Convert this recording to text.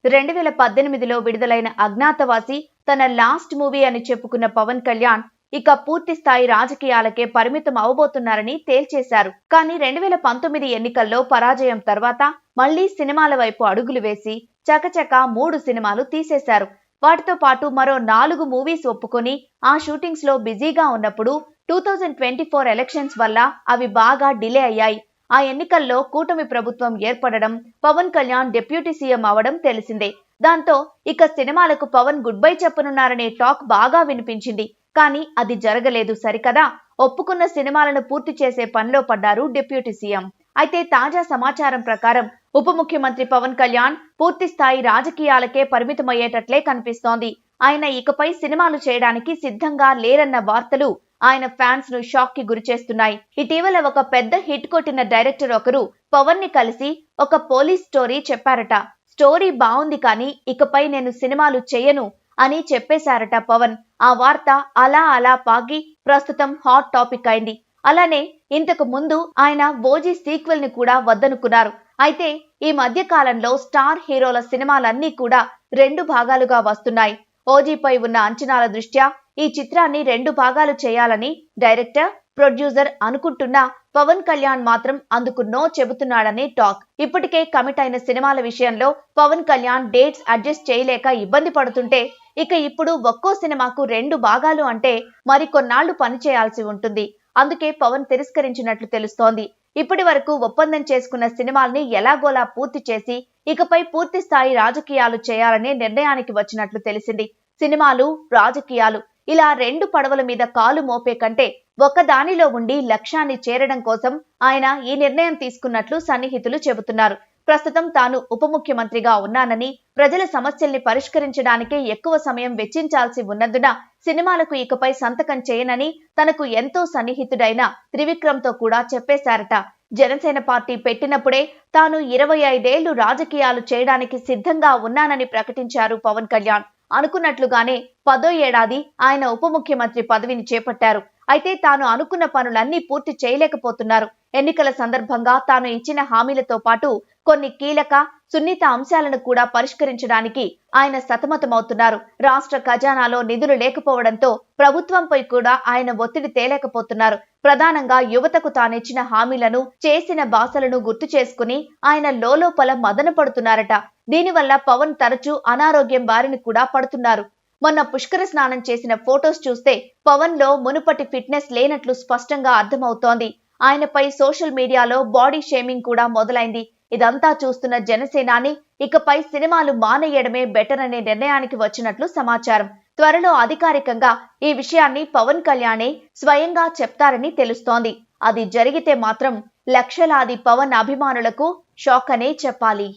2018లో విడుదలైన అజ్ఞాతవాసి తన last movie అని చెప్పుకున్న పవన్ కళ్యాణ్ ఇక పూర్తి స్థాయి రాజకీయాలకే పరిమితం అవబోతున్నారని తేల్చేశారు. కానీ 2019 ఎన్నికల్లో పరాజయం తర్వాత మళ్లీ సినిమాల వైపు అడుగులు వేసి చకచకా 3 సినిమాలు తీసేశారు. వాటితో పాటు మరో 4 మూవీస్ ఒప్పుకొని ఆ షూటింగ్స్ లో బిజీగా ఉన్నప్పుడు 2024 ఎలక్షన్స్ వల్ల అవి బాగా డిలే అయ్యాయి. ఆ ఎన్నికల్లో కూటమి ప్రభుత్వం ఏర్పడడం, పవన్ కళ్యాణ్ డిప్యూటీ సీఎం అవడం తెలిసిందే. దాంతో ఇక సినిమాలకు పవన్ గుడ్ బై చెప్పనున్నారనే టాక్ బాగా వినిపించింది. కానీ అది జరగలేదు సరికదా. ఒప్పుకున్న సినిమాలను పూర్తి చేసే పనిలో పడ్డారు డిప్యూటీ సీఎం. అయితే తాజా సమాచారం ప్రకారం ఉప ముఖ్యమంత్రి పవన్ కళ్యాణ్ పూర్తి స్థాయి రాజకీయాలకే పరిమితమయ్యేటట్లే కనిపిస్తోంది. ఆయన ఇకపై సినిమాలు చేయడానికి సిద్ధంగా లేరన్న వార్తలు ఆయన ఫ్యాన్స్ ను షాక్ కి గురిచేస్తున్నాయి. ఇటీవల ఒక పెద్ద హిట్ కొట్టిన డైరెక్టర్ ఒకరు పవన్ ని కలిసి ఒక పోలీస్ స్టోరీ చెప్పారట. స్టోరీ బాగుంది కానీ ఇకపై నేను సినిమాలు చేయను అని చెప్పేశారట పవన్. ఆ వార్త అలా పాగి ప్రస్తుతం హాట్ టాపిక్ అయింది. అలానే ఇంతకు ముందు ఆయన ఓజీ సీక్వెల్ ని కూడా వద్దనుకున్నారు. అయితే ఈ మధ్య కాలంలో స్టార్ హీరోల సినిమాలన్నీ కూడా 2 భాగాలుగా వస్తున్నాయి. ఓజీపై ఉన్న అంచనాల దృష్ట్యా ఈ చిత్రాన్ని 2 భాగాలు చేయాలని డైరెక్టర్, ప్రొడ్యూసర్ అనుకుంటున్నా పవన్ కళ్యాణ్ మాత్రం అందుకు నో చెబుతున్నాడని టాక్. ఇప్పటికే కమిట్ అయిన సినిమాల విషయంలో పవన్ కళ్యాణ్ డేట్స్ అడ్జస్ట్ చేయలేక ఇబ్బంది పడుతుంటే ఇక ఇప్పుడు ఒక్కో సినిమాకు 2 భాగాలు అంటే మరికొన్నాళ్లు పనిచేయాల్సి ఉంటుంది. అందుకే పవన్ తిరస్కరించినట్లు తెలుస్తోంది. ఇప్పటి వరకు ఒప్పందం చేసుకున్న సినిమాల్ని ఎలాగోలా పూర్తి చేసి ఇకపై పూర్తి స్థాయి రాజకీయాలు చేయాలనే నిర్ణయానికి వచ్చినట్లు తెలిసింది. సినిమాలు, రాజకీయాలు ఇలా 2 పడవల మీద కాలు మోపే కంటే ఒకదానిలో ఉండి లక్ష్యాన్ని చేరడం కోసం ఆయన ఈ నిర్ణయం తీసుకున్నట్లు సన్నిహితులు చెబుతున్నారు. ప్రస్తుతం తాను ఉప ముఖ్యమంత్రిగా ఉన్నానని, ప్రజల సమస్యల్ని పరిష్కరించడానికే ఎక్కువ సమయం వెచ్చించాల్సి ఉన్నందున సినిమాలకు ఇకపై సంతకం చేయనని తనకు ఎంతో సన్నిహితుడైన త్రివిక్రమ్తో కూడా చెప్పేశారట. జనసేన పార్టీ పెట్టినప్పుడే తాను 25 ఏళ్లు రాజకీయాలు చేయడానికి సిద్ధంగా ఉన్నానని ప్రకటించారు పవన్ కళ్యాణ్. అనుకున్నట్లుగానే 10వ ఏడాది ఆయన ఉప ముఖ్యమంత్రి పదవిని చేపట్టారు. అయితే తాను అనుకున్న పనులన్నీ పూర్తి చేయలేకపోతున్నారు. ఎన్నికల సందర్భంగా తాను ఇచ్చిన హామీలతో పాటు కొన్ని కీలక, సున్నిత అంశాలను కూడా పరిష్కరించడానికి ఆయన సతమతమవుతున్నారు. రాష్ట్ర ఖజానాలో నిధులు లేకపోవడంతో ప్రభుత్వంపై కూడా ఆయన ఒత్తిడి తేలేకపోతున్నారు. ప్రధానంగా యువతకు తానిచ్చిన హామీలను, చేసిన బాసలను గుర్తు చేసుకుని ఆయన లోలోపల మదన పడుతున్నారట. దీనివల్ల పవన్ తరచూ అనారోగ్యం బారిన కూడా పడుతున్నారు. మొన్న పుష్కర స్నానం చేసిన ఫోటోస్ చూస్తే పవన్ లో మునుపటి ఫిట్నెస్ లేనట్లు స్పష్టంగా అర్థమవుతోంది. ఆయనపై సోషల్ మీడియాలో బాడీ షేమింగ్ కూడా మొదలైంది. ఇదంతా చూస్తున్న జనసేనాని ఇకపై సినిమాలు మానేయడమే బెటర్ అనే నిర్ణయానికి వచ్చినట్లు సమాచారం. త్వరలో అధికారికంగా ఈ విషయాన్ని పవన్ కళ్యాణే స్వయంగా చెప్తారని తెలుస్తోంది. అది జరిగితే మాత్రం లక్షలాది పవన్ అభిమానులకు షాక్ అనే చెప్పాలి.